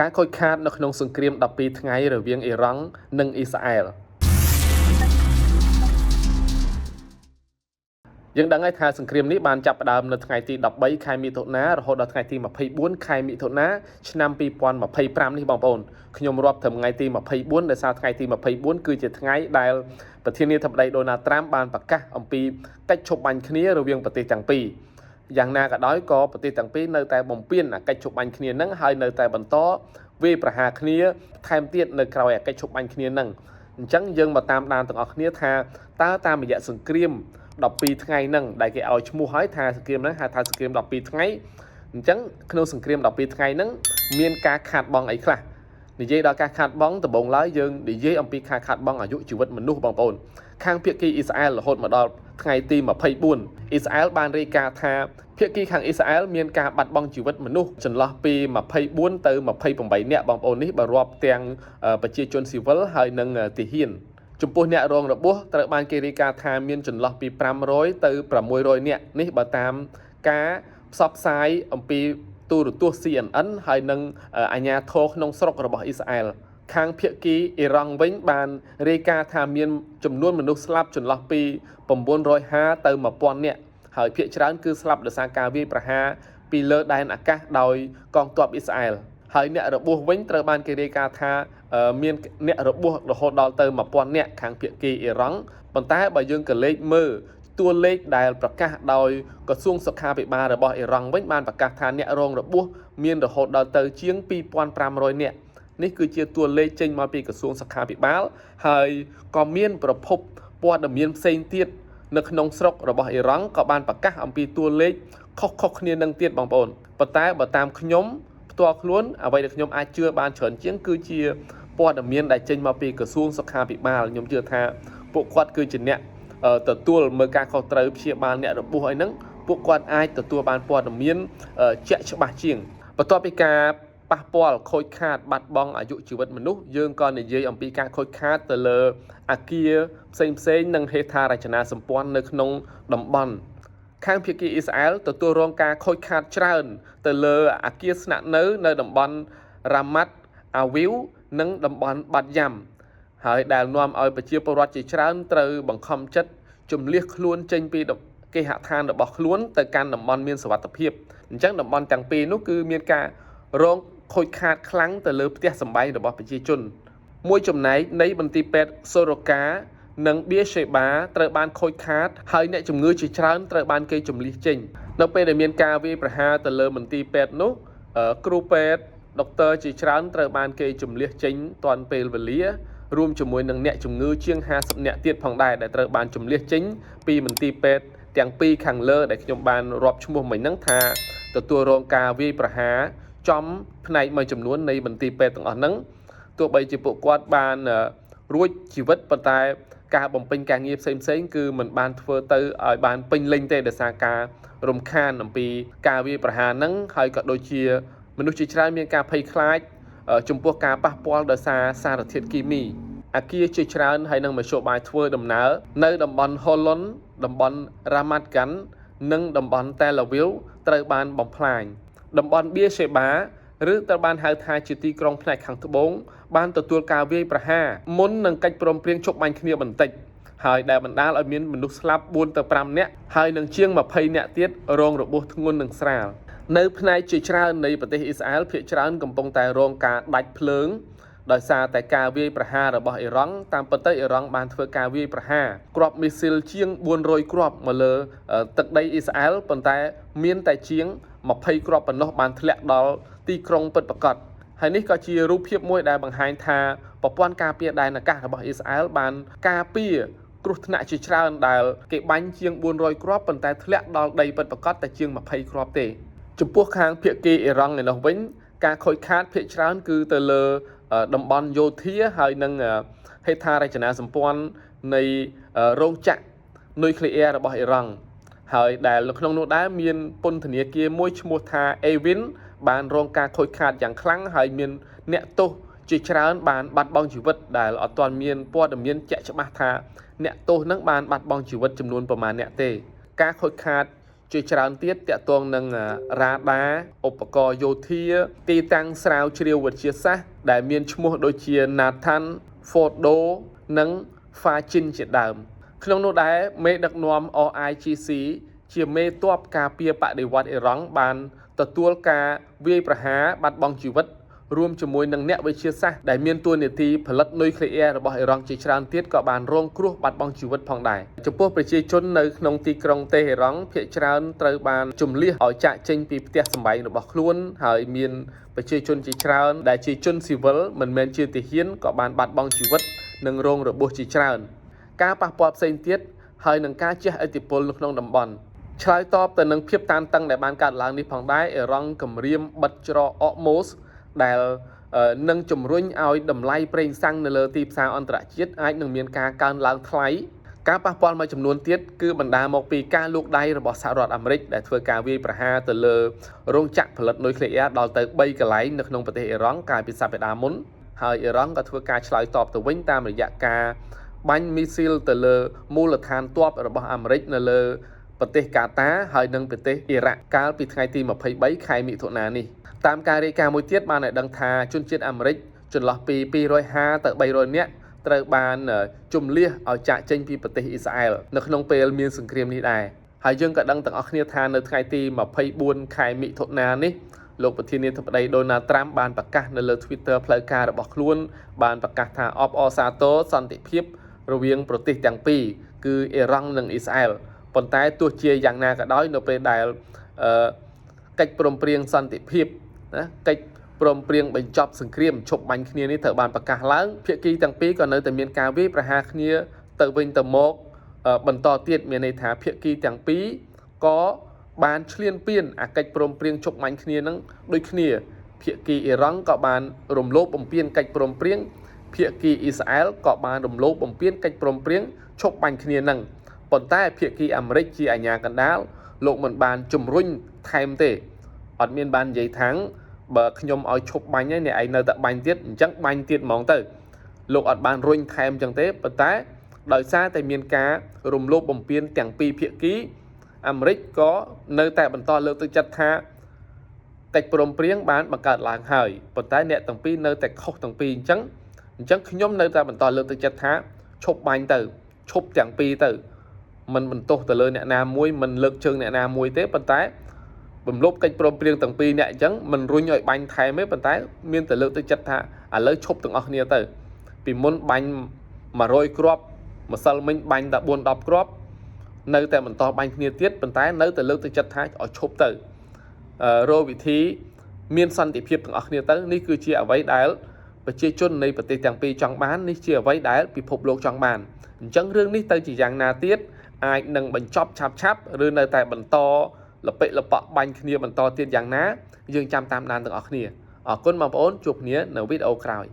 ការខូចខាតនៅក្នុងសង្គ្រាម12ថ្ងៃរវាងអ៊ីរ៉ង់និងអ៊ីស្រាអែលយើងដឹងហើយថាសង្គ្រាមនេះបានចាប់ផ្ដើមនៅថ្ងៃទី13ខែមិថុនារហូតដល់ថ្ងៃទី24ខែមិថុនាឆ្នាំ2025នេះបងប្អូនខ្ញុំរាប់ត្រឹមថ្ងៃទី24ដោយសារថ្ងៃទី24គឺជាថ្ងៃដែលប្រធានាធិបតីដូណាល់ត្រាំបានប្រកាសអំពីកិច្ចឈប់បាញ់គ្នារវាងប្រទេសទាំងពីរយ៉ាងណាក៏ដោយក៏ប្រទេសទាំងពីរនៅតែបំពេញកិច្ចឈប់បាញ់គ្នានឹងហើយនៅតែបន្តវាយប្រហារគ្នាថែមទៀតនៅក្រៅកិច្ចឈប់បាញ់គ្នានឹងអញ្ចឹងយើងមកតាមដានទាំងអស់គ្នាថាតើតាមរយៈសង្គ្រាម12ថ្ងៃហ្នឹងដែលគេឲ្យឈ្មោះឲ្យថាសង្គ្រាមហ្នឹងហៅថាសង្គ្រាម12ថ្ងៃអញ្ចឹងក្នុងសង្គ្រាម12ថ្ងៃហ្នឹងមានការខាតបង់អីខ្លះនិយាយដល់ការខាតបង់ដំបូងឡើយយើងនិយាយអំពីការខាតបង់អាយុជីវិតមនុស្សបងប្អូនខាងភាគីអ៊ីស្រាអែលរហូតមកដល់ថ្ងៃទី24អ៊ីស្រាអែលបានរាយការណ៍ថាភាគីខាងអ៊ីស្រាអែលមានការបាត់បង់ជីវិតមនុស្សចន្លោះពី24ទៅ28នាក់បងប្អូននេះបើរាប់ទាំងប្រជាជនស៊ីវិលហើយនិងទាហានចំពោះអ្នករងរបួសត្រូវបានគេរាយការណ៍ថាមានចន្លោះពី500ទៅ600នាក់នេះបើតាមការផ្សព្វផ្សាយអំពីទូរទស្សន៍ CNN ហើយនិងអាជ្ញាធរក្នុងស្រុករបស់អ៊ីស្រាអែលខាងភាគីអ៊ីរ៉ង់វិញបានរាយការណ៍ថាមានចំនួនមនុស្សស្លាប់ចន្លោះពី950ទៅ1000នាក់ហើយភាគច្រើនគឺស្លាប់ដោយសារការវាយប្រហារពីលើដែនអាកាសដោយកងទ័ពអ៊ីស្រាអែលហើយអ្នករបួសវិញត្រូវបានគេរាយការណ៍ថាមានអ្នករបួសរហូតដល់ទៅ1000នាក់ខាងភាគីអ៊ីរ៉ង់ប៉ុន្តែបើយើងក៏លេខមើលតួលេខដែលប្រកាសដោយក្រសួងសុខាភិបាលរបស់អ៊ីរ៉ង់វិញបានប្រកាសថាអ្នករងរបួសមានរហូតដល់ទៅជាង2500នាក់នេះគឺជាតួលេខចេញមកពីក្រសួងសុខាភិបាលហើយក៏មានប្រភពព័ត៌មានផ្សេងទៀតនៅក្នុងស្រុករបស់អ៊ីរ៉ង់ក៏បានប្រកាសអំពីតួលេខខុសៗគ្នានឹងទៀតបងប្អូនប៉ុន្តែបើតាមខ្ញុំផ្ទាល់ខ្លួនអ្វីដែលខ្ញុំអាចជឿបានច្រើនជាងគឺជាព័ត៌មានដែលចេញមកពីក្រសួងសុខាភិបាលខ្ញុំជឿថាពួកគាត់គឺជាអ្នកទទួលមើលការខុសត្រូវព្យាបាលអ្នករបួសអីហ្នឹងពួកគាត់អាចទទួលបានព័ត៌មានជាក់ច្បាស់ជាងបន្ទាប់ពីការប៉ះពាល់ខូចខាតបាត់បង់អាយុជីវិតមនុស្សយើងក៏និយាយអំពីការខូចខាតទៅលើអគារផ្សេងៗនិងហេដ្ឋារចនាសម្ព័ន្ធនៅក្នុងតំបន់ខាងភាគីអ៊ីស្រាអែលទទួលរងការខូចខាតច្រើនទៅលើអគារស្នាក់នៅតំបន់រ៉ាម៉ាត់អាវីវនិងតំបន់បាត់យ៉ាំហើយដែលនាំឲ្យប្រជាពលរដ្ឋជាច្រើនត្រូវបង្ខំចិត្តជម្លៀសខ្លួនចេញពីគេហដ្ឋានរបស់ខ្លួនទៅកាន់តំបន់មានសុវត្ថិភាពអញ្ចឹងតំបន់ទាំងពីរនោះគឺមានការរងខូចខាតខ្លាំងទៅលើផ្ទះសម្បែងរបស់ប្រជាជនមួយចំណែកនៃមន្ទីរពេទ្យសូរ៉ូកានិងបៀសេបាត្រូវបានខូចខាតហើយអ្នកជំងឺជាច្រើនត្រូវបានគេជម្លៀសចេញនៅពេលដែលមានការវាយប្រហារទៅលើមន្ទីរពេទ្យនោះគ្រូពេទ្យដុកទ័រជាច្រើនត្រូវបានគេជម្លៀសចេញទាន់ពេលវេលារួមជាមួយនឹងអ្នកជំងឺជាង50នាក់ទៀតផងដែរដែលត្រូវបានជម្លៀសចេញពីមន្ទីរពេទ្យទាំងពីរខាងលើដែលខ្ញុំបានរាប់ឈ្មោះមិញហ្នឹងថាទទួលរងការវាយប្រហារចំផ្នែកមួយចំនួននៃមន្ទីរពេទ្យទាំងអស់ហ្នឹងទោះបីជាពួកគាត់បានរួចជីវិតប៉ុន្តែការបំពេញការងារផ្សេងៗគឺមិនបានធ្វើទៅឲ្យបានពេញលេញទេដោយសារការរំខានអំពីការវាយប្រហារហ្នឹងហើយក៏ដូចជាមនុស្សជាច្រើនមានការភ័យខ្លាចចំពោះការប៉ះពាល់ដោយសារសារធាតុគីមីអគារជាច្រើនហើយនឹងមធ្យោបាយធ្វើដំណើរនៅតំបន់ Holon តំបន់ Ramat Gan និងតំបន់ Tel Aviv ត្រូវបានបំផ្លាញតំបន់ Beersheba ឬត្រូវបានហៅថាជាទីក្រុងផ្នែកខាងត្បូងបានទទួលការវាយប្រហារមុននឹងកិច្ចព្រមព្រៀងឈប់បាញ់គ្នាបន្តិចហើយដែលបណ្ដាលឲ្យមានមនុស្សស្លាប់4ទៅ5នាក់ហើយនឹងជាង20នាក់ទៀតរងរបួសធ្ងន់និងស្រាលនៅផ្នែកជាច្រើននៃប្រទេសអ៊ីស្រាអែលភាគច្រើនកំពុងតែរងការដាច់ភ្លើងដោយសារតែការវាយប្រហាររបស់អ៊ីរ៉ង់តាមពិតទៅអ៊ីរ៉ង់បានធ្វើការវាយប្រហារគ្រាប់មីស៊ីលជាង400គ្រាប់មកលើទឹកដីអ៊ីស្រាអែលប៉ុន្តែមានតែជាង20គ្រាប់ប៉ុណ្ណោះបានធ្លាក់ដល់ទីក្រុងពិតប្រាកដហើយនេះក៏ជារូបភាពមួយដែលបង្ហាញថាប្រព័ន្ធការពារដែនអាកាសរបស់អ៊ីស្រាអែលបានការពារគ្រោះថ្នាក់ជាច្រើនដែលគេបាញ់ជាង400គ្រាប់ប៉ុន្តែធ្លាក់ដល់ដីពិតប្រាកដតែជាង20គ្រាប់ទេចំពោះខាងភាគីអ៊ីរ៉ង់ឯនោះវិញការខូចខាតភាគច្រើនគឺទៅលើតំបន់យោធាហើយនិងហេដ្ឋារចនាសម្ព័ន្ធនៃរោងចក្រនុយក្លេអ៊ែររបស់អ៊ីរ៉ង់ហើយដែលនៅក្នុងនោះដែរមានពន្ធនាគារមួយឈ្មោះថា Evin បានរងការខូចខាតយ៉ាងខ្លាំងហើយមានអ្នកទោសជាច្រើនបានបាត់បង់ជីវិតដែលអត់ទាន់មានព័ត៌មានជាក់ច្បាស់ថាអ្នកទោសនឹងបានបាត់បង់ជីវិតចំនួនប្រមាណអ្នកទេការខូចខាត ជាច្រើនទៀតតាក់ទងនឹងរ៉ាដាឧបករណ៍យោធាទីតាំងស្រាវជ្រាវវិទ្យាសាស្ត្រដែលមានឈ្មោះដូចជា Nathan Fordo និង Fachin ជាដើមក្នុងនោះដែរមេដឹកនាំ RIGC ជាមេទ័ពការពារបដិវត្តន៍អ៊ីរ៉ង់បានទទួលការវាយប្រហារបាត់បង់ជីវិតរួមជាមួយនឹងអ្នកវិទ្យាសាស្ត្រដែលមានតួនាទីផលិតនុយក្លេអ៊ែររបស់អ៊ីរ៉ង់ជាច្រើនទៀតក៏បានរងគ្រោះបាត់បង់ជីវិតផងដែរចំពោះប្រជាជននៅក្នុងទីក្រុងតេហេរ៉ង់ភាគច្រើនត្រូវបានជំលះឲ្យចាកចេញពីផ្ទះសម្បែងរបស់ខ្លួនហើយមានប្រជាជនជាច្រើនដែលជាជនស៊ីវិលមិនមែនជាទាហានក៏បានបាត់បង់ជីវិតនិងរងរបួសជាច្រើនការប៉ះពាល់ផ្សេងទៀតហើយនឹងការជះឥទ្ធិពលនៅក្នុងតំបន់ឆ្លើយតបទៅនឹងភាពតានតឹងដែលបានកើតឡើងនេះផងដែរអ៊ីរ៉ង់គម្រាមបិទច្រកអកម៉ូសដែលនឹងជំរុញឲ្យតម្លៃប្រេងសាំងនៅលើទីផ្សារអន្តរជាតិអាចនឹងមានការកើនឡើងថ្លៃការប៉ះពាល់មួយចំនួនទៀតគឺបណ្ដាលមកពីការលូកដៃរបស់សហរដ្ឋអាមេរិកដែលធ្វើការវាយប្រហារទៅលើរោងចក្រផលិតនុយក្លេអ៊ែរដល់ទៅ3កន្លែងនៅក្នុងប្រទេសអ៊ីរ៉ង់កាលពីសប្តាហ៍មុនហើយអ៊ីរ៉ង់ក៏ធ្វើការឆ្លើយតបទៅវិញតាមរយៈការបាញ់មីស៊ីលទៅលើមូលដ្ឋានទ័ពរបស់អាមេរិកនៅលើប្រទេសកាតាហើយនិងប្រទេសអ៊ីរ៉ាក់កាលពីថ្ងៃទី23ខែមិថុនានេះតាមការរាយការណ៍មួយទៀតបានឲ្យដឹងថាជនជាតិអាមេរិកចន្លោះពី250ទៅ300នាក់ត្រូវបានជំលះឲ្យចាកចេញពីប្រទេសអ៊ីស្រាអែលនៅក្នុងពេលមានសង្គ្រាមនេះដែរហើយយើងក៏ដឹងទាំងអស់គ្នាថានៅថ្ងៃទី24ខែមិថុនានេះលោកប្រធានាធិបតី Donald Trump បានប្រកាសនៅលើ Twitter ផ្លូវការរបស់ខ្លួនបានប្រកាសថាអបអរសាទរសន្តិភាពរវាងប្រទេសទាំងពីរគឺអ៊ីរ៉ង់និងអ៊ីស្រាអែលប៉ុន្តែទោះជាយ៉ាងណាក៏ដោយនៅពេលដែលកិច្ចព្រមព្រៀងសន្តិភាពណាកិច្ចព្រមព្រៀងបញ្ចប់សង្គ្រាមឈប់បាញ់គ្នានេះត្រូវបានប្រកាសឡើងភាគីទាំងពីរក៏នៅតែមានការវាយប្រហារគ្នាទៅវិញទៅមកបន្តទៀតមានន័យថាភាគីទាំងពីរក៏បានឈ្លានពានអាកិច្ចព្រមព្រៀងឈប់បាញ់គ្នានឹងដូចគ្នាភាគីអ៊ីរ៉ង់ក៏បានរំលោភបំពានកិច្ចព្រមព្រៀងភាគីអ៊ីស្រាអែលក៏បានរំលោភបំពានកិច្ចព្រមព្រៀងឈប់បាញ់គ្នានឹងប៉ុន្តែភាគីអាមេរិកជាអាជ្ញាកណ្ដាលលោកមិនបានជំរុញថែមទេអត់មានបាននិយាយថាបើខ្ញុំឲ្យឈប់បាញ់ហើយអ្នកឯងនៅតែបាញ់ទៀតអញ្ចឹងបាញ់ទៀតហ្មងទៅលោកអត់បានរុញថែមអញ្ចឹងទេប៉ុន្តែដោយសារតែមានការរំលោភបំពានទាំងពីរភាគីអាមេរិកក៏នៅតែបន្តលើកទឹកចិត្តថាកិច្ចព្រមព្រៀងបានបង្កើតឡើងហើយប៉ុន្តែអ្នកទាំងពីរនៅតែខុសទាំងពីរអញ្ចឹងខ្ញុំនៅតែបន្តលើកទឹកចិត្តថាឈប់បាញ់ទៅឈប់ទាំងពីរទៅមិនបន្ទោសទៅលើអ្នកណាមួយមិនលើកជើងអ្នកណាមួយទេប៉ុន្តែបំលុបកិច្ចព្រមព្រៀងទាំងពីរអ្នកអញ្ចឹងមិនរុញឲ្យបាញ់ថែមទេប៉ុន្តែមានតែលើកទឹកចិត្តថាឥឡូវឈប់ទាំងអស់គ្នាទៅពីមុនបាញ់100គ្រាប់ម្សិលមិញបាញ់តែ4-10គ្រាប់នៅតែបន្តបាញ់គ្នាទៀតប៉ុន្តែនៅតែលើកទឹកចិត្តថាឲ្យឈប់ទៅរកវិធីមានសន្តិភាពទាំងអស់គ្នាទៅនេះគឺជាអ្វីដែលប្រជាជននៃប្រទេសទាំងពីរចង់បាននេះជាអ្វីដែលពិភពលោកចង់បានអញ្ចឹងរឿងនេះទៅជាយ៉ាងណាទៀតអាចនឹងបញ្ចប់ឆាប់ឬនៅតែបន្តលពិលពកបាញ់គ្នាបន្តទៀតយ៉ាងណាយើងចាំតាមដានទាំងអស់គ្នាអរគុណបងប្អូនជួបគ្នានៅវីដេអូក្រោយ